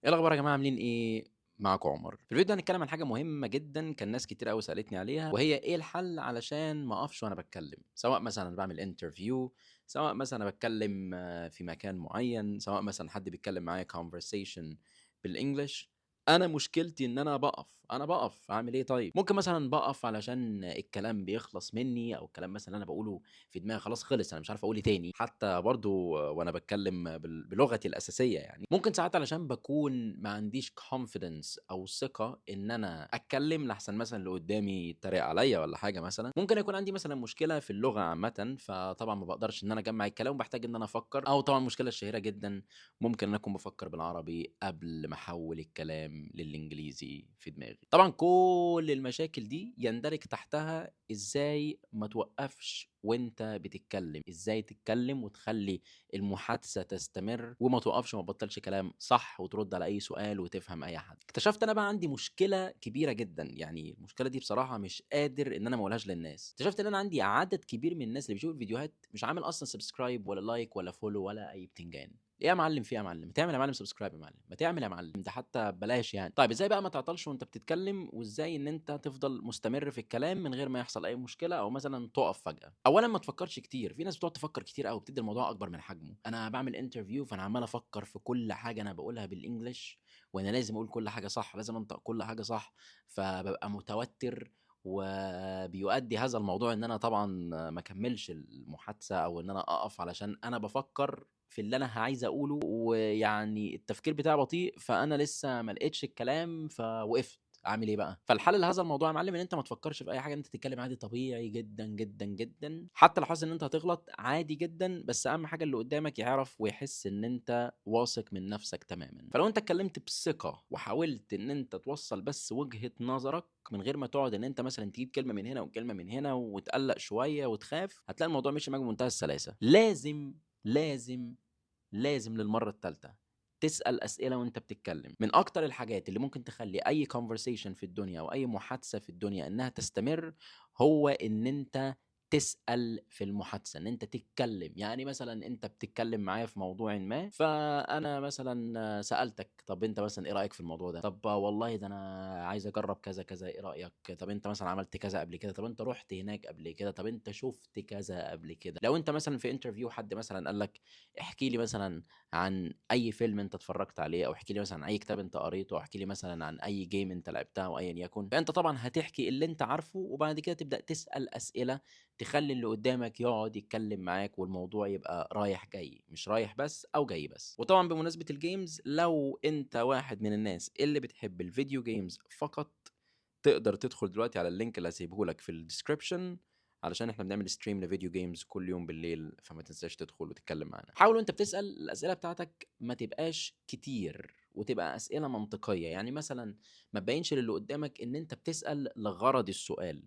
ايه الاخبار يا جماعه؟ عاملين ايه؟ معاكم عمر. في الفيديو ده هنتكلم عن حاجه مهمه جدا، كان ناس كتير قوي سالتني عليها، وهي ايه الحل علشان ما اقفش وانا بتكلم، سواء مثلا بعمل انترفيو، سواء مثلا أنا بتكلم في مكان معين، سواء مثلا حد بيتكلم معايا conversation بالانجلش. انا مشكلتي ان انا بقف اعمل ايه؟ طيب ممكن مثلا بقف علشان الكلام بيخلص مني، او الكلام مثلا انا بقوله في دماغي خلاص خلص، انا مش عارف اقول ايه تاني، حتى برضو وانا بتكلم بلغتي الاساسيه. يعني ممكن ساعات علشان بكون ما عنديش confidence او ثقه ان انا اتكلم لحسن مثلا اللي قدامي يتريق عليا ولا حاجه. مثلا ممكن يكون عندي مثلا مشكله في اللغه عامه، فطبعا ما بقدرش ان انا اجمع الكلام وبحتاج ان انا افكر. او طبعا المشكله الشهيره جدا، ممكن ان أنا اكون بفكر بالعربي قبل ما احول الكلام للانجليزي في دماغي. طبعا كل المشاكل دي يندرج تحتها ازاي ما توقفش وانت بتتكلم، ازاي تتكلم وتخلي المحادثه تستمر وما توقفش، ما تبطلش كلام صح، وترد على اي سؤال وتفهم اي حد. اكتشفت انا بقى عندي مشكله كبيره جدا، يعني المشكله دي بصراحه مش قادر ان انا ما اقولهاش للناس. اكتشفت ان انا عندي عدد كبير من الناس اللي بيشوفوا الفيديوهات مش عامل اصلا سبسكرايب ولا لايك ولا فولو ولا اي بتنجان. ايه يا معلم؟ في إيه يا معلم؟ ما تعمل يا معلم سبسكرايب يا معلم، ما تعمل يا معلم ده حتى بلاش يعني. طيب ازاي بقى ما تعطلش وانت بتتكلم، وازاي ان انت تفضل مستمر في الكلام من غير ما يحصل اي مشكله او مثلا تقف فجاه؟ اولا ما تفكرش كتير. في ناس بتقعد تفكر كتير قوي، بتدي الموضوع اكبر من حجمه. انا بعمل انترفيو فانا عمال افكر في كل حاجه انا بقولها بالانجلش، وانا لازم اقول كل حاجه صح، لازم انطق كل حاجه صح، فببقى متوتر. وبيؤدي هذا الموضوع ان انا طبعا ما اكملش المحادثه، او ان انا اقف علشان انا بفكر في اللي انا عايز اقوله، ويعني التفكير بتاعي بطيء، فانا لسه ما لقيتش الكلام فوقفت. اعمل ايه بقى؟ فالحل لهذا الموضوع يا معلم ان انت ما تفكرش في اي حاجه، انت تتكلم عادي طبيعي جدا جدا جدا، حتى لو حاسس ان انت هتغلط عادي جدا، بس اهم حاجه اللي قدامك يعرف ويحس ان انت واثق من نفسك تماما. فلو انت اتكلمت بثقه وحاولت ان انت توصل بس وجهه نظرك من غير ما تقعد ان انت مثلا تجيب كلمه من هنا وكلمه من هنا وتقلق شويه وتخاف، هتلاقي الموضوع ماشي معاك بمنتهى السلاسه. لازم لازم للمرة التالتة تسأل أسئلة وأنت بتتكلم. من أكتر الحاجات اللي ممكن تخلي أي conversation في الدنيا أو أي محادثة في الدنيا إنها تستمر، هو إن أنت تسأل في المحادثة، إن أنت تتكلم. يعني مثلا أنت بتتكلم معايا في موضوع ما، فأنا مثلا سألتك طب أنت مثلا إيه رأيك في الموضوع ده؟ طب والله ده أنا عايز أجرب كذا كذا، إيه رأيك؟ طب أنت مثلا عملت كذا قبل كده؟ طب أنت رحت هناك قبل كده؟ طب أنت شفت كذا قبل كده؟ لو أنت مثلا في انترفيو حد مثلا قال لك احكِ لي مثلًا عن أي فيلم أنت اتفرّجت عليه، أو احكِ لي مثلًا عن أي كتاب أنت قريته، أو احكِ لي مثلًا عن أي game أنت لعبتها أو أيًا يكن. فأنت طبعًا هتحكي اللي أنت عارفه، وبعد كده تبدأ تسأل أسئلة تخلّي اللي قدّامك يقعد يتكلّم معاك، والموضوع يبقى رايح جاي، مش رايح بس أو جاي بس. وطبعًا بمناسبة الgames، لو أنت واحد من الناس اللي بتحب الvideo games فقط، تقدر تدخل دلوقتي على اللينك اللي هاسيبه لك في الديسكريبشن، علشان احنا بنعمل ستريم لفيديو جيمز كل يوم بالليل، فما تنساش تدخل وتتكلم معانا. حاول وانت بتسأل الأسئلة بتاعتك ما تبقاش كتير، وتبقى أسئلة منطقية. يعني مثلا ما تبينش للي قدامك ان انت بتسأل لغرض السؤال،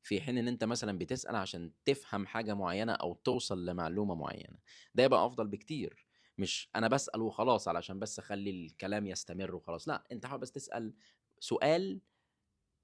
في حين ان انت مثلا بتسأل عشان تفهم حاجة معينة او توصل لمعلومة معينة. ده يبقى افضل بكتير. مش انا بسأل وخلاص علشان بس اخلي الكلام يستمر وخلاص، لا، انت حاول بس تسأل سؤال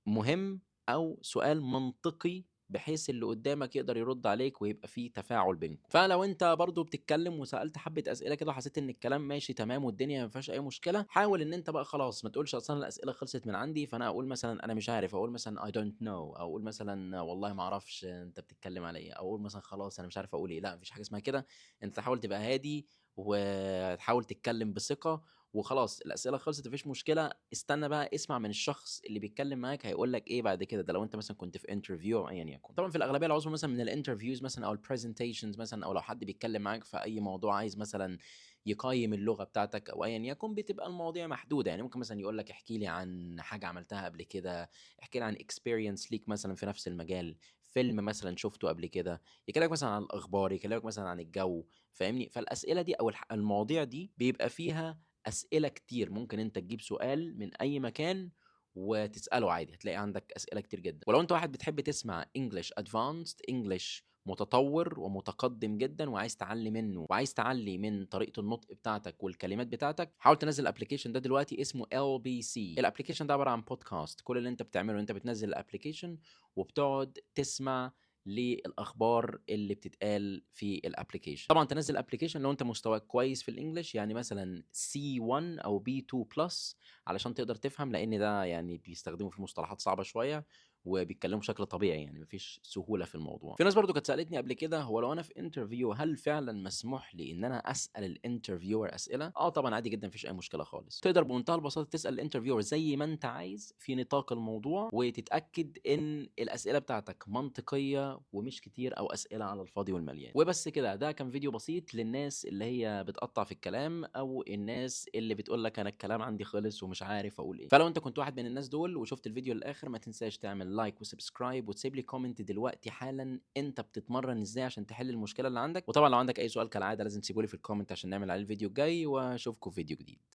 مهم أو سؤال منطقي، بحيث اللي قدامك يقدر يرد عليك ويبقى في تفاعل بينكم. فلو انت برضو بتتكلم وسألت حبة أسئلة كده وحسيت ان الكلام ماشي تمام والدنيا ما فيهاش اي مشكلة، حاول ان انت بقى خلاص ما تقولش اصلا الأسئلة خلصت من عندي، فانا اقول مثلا انا مش عارف، اقول مثلا I don't know، او اقول مثلا والله ما اعرفش انت بتتكلم على ايه، او اقول مثلا خلاص انا مش عارف اقول ايه. لا، مفيش حاجة اسمها كده. انت حاول تبقى هادي وتحاول تتكلم بثقة، وخلاص الأسئلة خلصت مفيش مشكلة. استنى بقى اسمع من الشخص اللي بيتكلم معاك هيقول لك ايه بعد كده. ده لو انت مثلا كنت في انترفيو او ايا يكن. طبعا في الاغلبيه العظمى مثلا من الانترفيوز مثلا او البرزنتيشنز مثلا، او لو حد بيتكلم معاك في اي موضوع عايز مثلا يقيم اللغه بتاعتك او ايا يكن، بتبقى المواضيع محدوده. يعني ممكن مثلا يقول لك احكي لي عن حاجه عملتها قبل كده، احكي لي عن اكسبيرينس ليك مثلا في نفس المجال، فيلم مثلا شفته قبل كده، يكلمك مثلا عن الاخبار، يكلمك مثلا عن الجو. فاهمني؟ فالاسئله دي او المواضيع دي بيبقى فيها أسئلة كتير. ممكن أنت تجيب سؤال من أي مكان وتسأله عادي، هتلاقي عندك أسئلة كتير جدا. ولو أنت واحد بتحب تسمع English Advanced، English متطور ومتقدم جدا، وعايز تعلي منه وعايز تعلي من طريقة النطق بتاعتك والكلمات بتاعتك، حاول تنزل الابلكيشن ده دلوقتي، اسمه LBC. الابلكيشن ده عبارة عن بودكاست. كل اللي انت بتعمله انت بتنزل الابلكيشن وبتقعد تسمع للأخبار اللي بتتقال في الapplication. طبعًا تنزّل الapplication لو أنت مستواك كويس في الEnglish، يعني مثلًا C1 أو B2+ علشان تقدر تفهم، لإن ده يعني بيستخدموا فيه مصطلحات صعبة شوية، وبيتكلموا بشكل طبيعي، يعني ما فيش سهولة في الموضوع. في ناس برضه كانت سألتني قبل كده، هو لو أنا في interview هل فعلًا مسموح لي إن أنا أسأل الinterviewer أسئلة؟ آه طبعًا عادي جدًا، ما فيش أي مشكلة خالص. تقدر بمنتهى البساطة تسأل الinterviewer زي ما أنت عايز في نطاق الموضوع، وتتأكد إن الأسئلة بتاعتك منطقية ومش كتير أو أسئلة على الفاضي والمليان. وبس كده، ده كان فيديو بسيط للناس اللي هي بتقطّع في الكلام، أو الناس اللي بتقول لك أنا الكلام عندي خلص ومش عارف أقول إيه. فلو أنت كنت واحد من الناس دول وشُفت الفيديو للآخر، ما تنساش تعمل لايك وسبسكرايب وتسيب لي comment دلوقتي حالًا أنت بتتمرّن إزاي عشان تحل المشكلة اللي عندك. وطبعًا لو عندك أي سؤال كالعادة لازم تسيبه لي في الcomment عشان نعمل عليه الفيديو الجاي، وأشوفكم في فيديو جديد.